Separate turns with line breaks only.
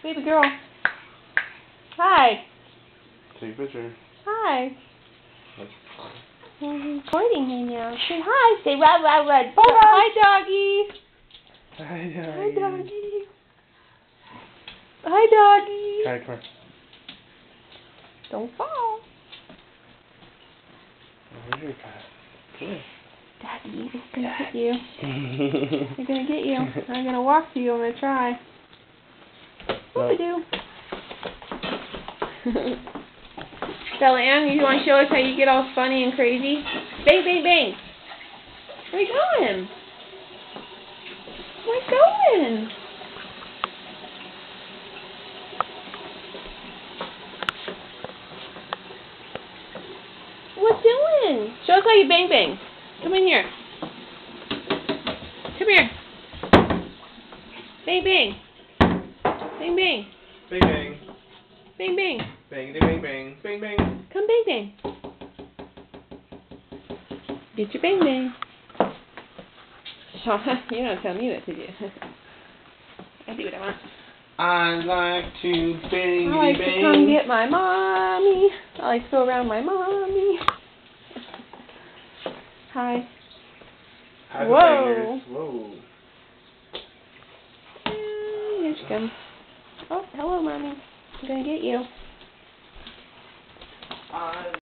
Baby girl. Hi.
Take a picture.
Hi.
That's
I'm recording you now. Say hi. Say rah rah rah.
Bye.
Hi, doggy.
Hi,
Hi, doggy. Hi, doggy.
Hi, come on.
Don't fall.
Where's your cat? Come here.
Daddy, they're gonna get you. They're gonna get you. I'm gonna walk to you. I'm gonna try. What we do? Bella Ann, you want to show us how you get all funny and crazy? Bang, bang, bang. Where you going? Where you going? What doing? Show us how you bang, bang. Come in here. Come here. Bang, bang. Bang, bang.
Bang, bang.
Bang, bang.
Bang, bang, bang. Bang, bang.
Come bang, bang. Get your bang, bang. You don't tell me what to do. I do what I want.
I like to bang,
I like
bang.
to come get my mommy. I like to go around my mommy. Hi.
Happy
Whoa.
bangers. Whoa.
Here she comes. Oh, hello, mommy. I'm gonna get you.